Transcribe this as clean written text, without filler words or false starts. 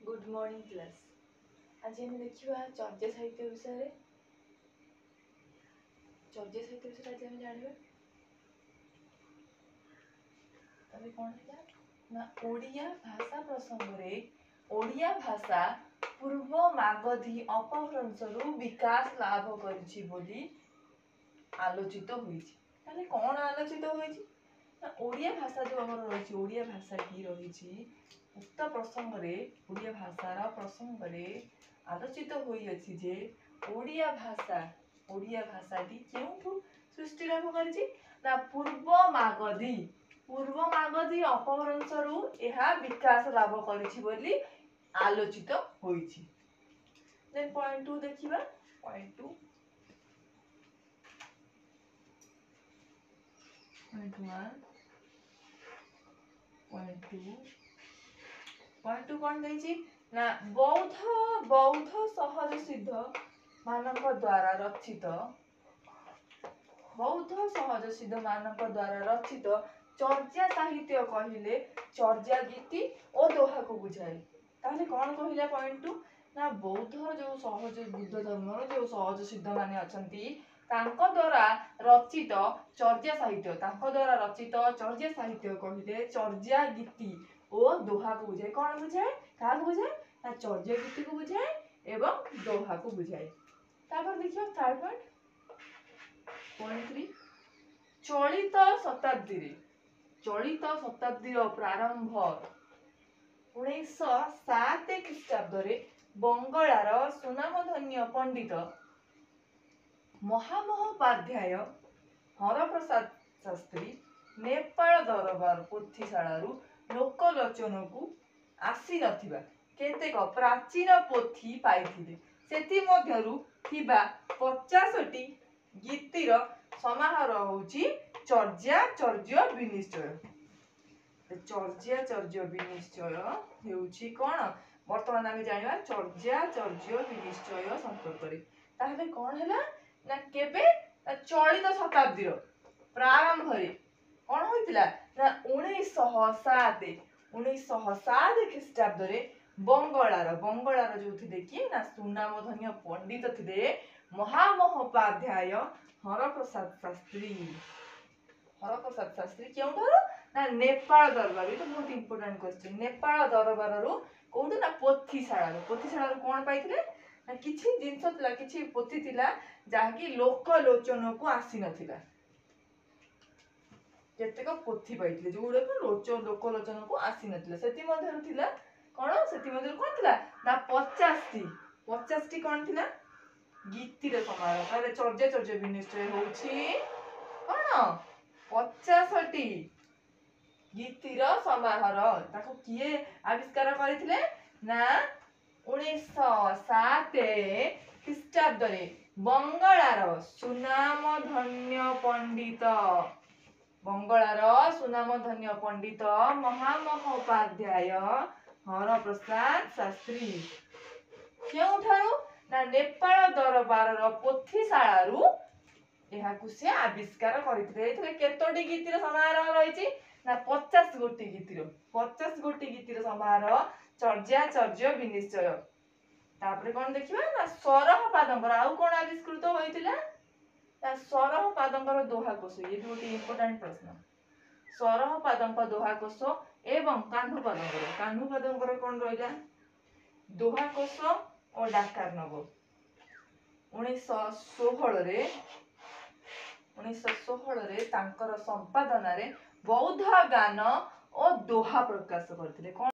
Good morning class. आज हम देखिए चर्या साहित्य विषय आज हम जानिबा तबे कोन है ना ओडिया भाषा प्रसंग रे ओडिया भाषा पूर्व मागधी अपभ्रंशरू विकास लाभ करछि बोली आलोचित होईछि। ताले कोन आलोचित होईछि ना ओडिया भाषा जो हमर रहिछि ओडिया भाषा की रहिछि उक्त प्रसंग रे ओडिया भाषार प्रसंग रे आलोचित होई अछि जे ओडिया भाषाटी केउठु सृष्टि लाभ करछि ना पूर्व मागधी अपभ्रंशरू एहा विकास लाभ करछि बोली आलोचित होईछि। देन पॉइंट 2 देखिबा। पॉइंट 2 कोन दैछि ना बौद्ध सहज सिद्ध मानक द्वारा रचित चर्या साहित्य कहिले चर्या गीति और दोहा को बुझाए। ताले कोन कहिला पॉइंट 2 ना बौद्ध जो सहज बुद्ध धर्म जो सहज सिद्ध माने अछंती तांको द्वारा रचित चर्या साहित्य कहिले चर्या गीति और दोहा को बुझाए। कोन बुझाए का बुझाए ना चर्या गीति को बुझाए एवं दोहा को बुझाए। तापर देखियो थर्ड पॉइंट 3 चलित शताब्दी प्रारंभ 1907 ख्रीष्टाब्द रे बंगलार सुनामधन्य पंडित महामहोपाध्याय हरप्रसाद शास्त्री नेपाल दरबार पोथीशालारू लोकलोचन को आसी नथिबा केतेक प्राचीन पोथी पाइथिले। सेति मध्यरू थिबा 50टी गीतिर समाहार होउची चर्या विनिश्चय हेउची कोन वर्तमान आमे जानिबा चर्या विनिश्चय संपर्क रे। ताहले कोन हैला ना केबे चलित शताब्दी रो प्रारंभ रे कोन होइतिला ना 1907 ख्रीष्टाब्द रे बंगलार जो थिले कि ना सुनामधन्य पंडित थिले महामहोपाध्याय हरप्रसाद शास्त्री केउठारो ना नेपाल दरबार। तो बहुत इंपोर्टेंट क्वेश्चन। नेपाल दरबार रो कोउठो ना पोथीशाला कोन पाइथिले ना किछि जिंस थिला किछि पोथी थिला जाकी लोकलोचन को आसी नथिला। केतेक पोथी पाइथिले जोडे को लोकलोचन को आसी नथिला। सेति मध्यरु थिला कोन कोन थिला ना 50टी कोन थिला गीतिर समारोह। ताले चर्या विनिश्चय होउची कोन 50टी गीतिर समारोह। ताको किए आविष्कार करिथिले ना 1907 ख्रीष्टाब्द रे बंगलार सुनामधन्य पंडित महामहोपाध्याय हरप्रसाद शास्त्री केउठारू ना नेपाल दरबार पोथीशालारू एहाकु से आविष्कार करिथिले। एथरे केतोटी गीतिर समारोह रहिछि ना 50 गोटी गीतिर समारोह चर्या विनिश्चय। तापरे कोन देखिबा ना सरह पादंकर आउ कोन आविष्कृत होइतिला ना सरह पादंकर दोहा कोश। ये दुटी इंपोर्टेंट प्रश्न। सरह पादंकर दोहा कोश एवं कान्हू पादंकर कोन रहिला दोहा कोश और डाकार नब 1916 रे तांकर संपादन रे बौद्ध गान और दोहा प्रकाश करथिले।